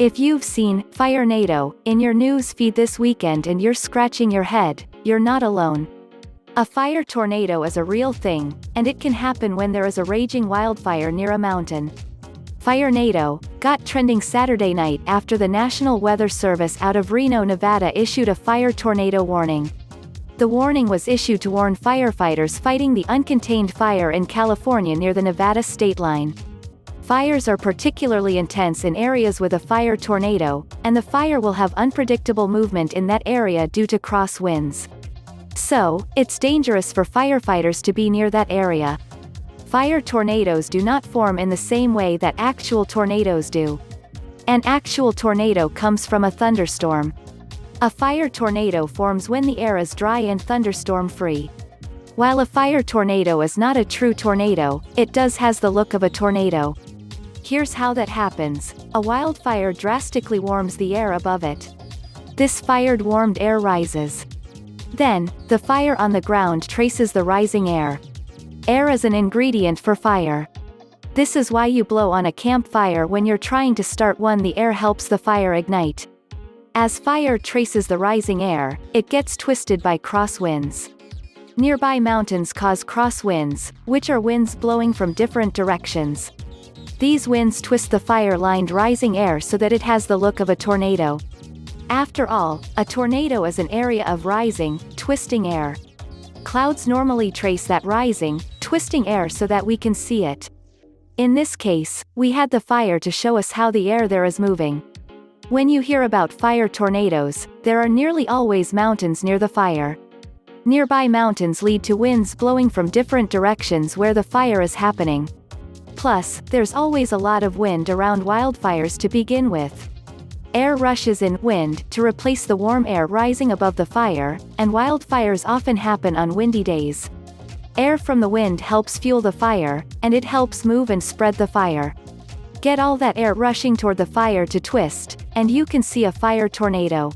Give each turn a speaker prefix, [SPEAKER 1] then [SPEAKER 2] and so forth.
[SPEAKER 1] If you've seen Firenado in your news feed this weekend and you're scratching your head, you're not alone. A fire tornado is a real thing, and it can happen when there is a raging wildfire near a mountain. Firenado got trending Saturday night after the National Weather Service out of Reno, Nevada issued a fire tornado warning. The warning was issued to warn firefighters fighting the uncontained fire in California near the Nevada state line. Fires are particularly intense in areas with a fire tornado, and the fire will have unpredictable movement in that area due to crosswinds. So, it's dangerous for firefighters to be near that area. Fire tornadoes do not form in the same way that actual tornadoes do. An actual tornado comes from a thunderstorm. A fire tornado forms when the air is dry and thunderstorm-free. While a fire tornado is not a true tornado, it does has the look of a tornado. Here's how that happens. A wildfire drastically warms the air above it. This fired warmed air rises. Then, the fire on the ground traces the rising air. Air is an ingredient for fire. This is why you blow on a campfire when you're trying to start one. The air helps the fire ignite. As fire traces the rising air, it gets twisted by crosswinds. Nearby mountains cause crosswinds, which are winds blowing from different directions. These winds twist the fire-lined rising air so that it has the look of a tornado. After all, a tornado is an area of rising, twisting air. Clouds normally trace that rising, twisting air so that we can see it. In this case, we had the fire to show us how the air there is moving. When you hear about fire tornadoes, there are nearly always mountains near the fire. Nearby mountains lead to winds blowing from different directions where the fire is happening. Plus, there's always a lot of wind around wildfires to begin with. Air rushes in wind to replace the warm air rising above the fire, and wildfires often happen on windy days. Air from the wind helps fuel the fire, and it helps move and spread the fire. Get all that air rushing toward the fire to twist, and you can see a fire tornado.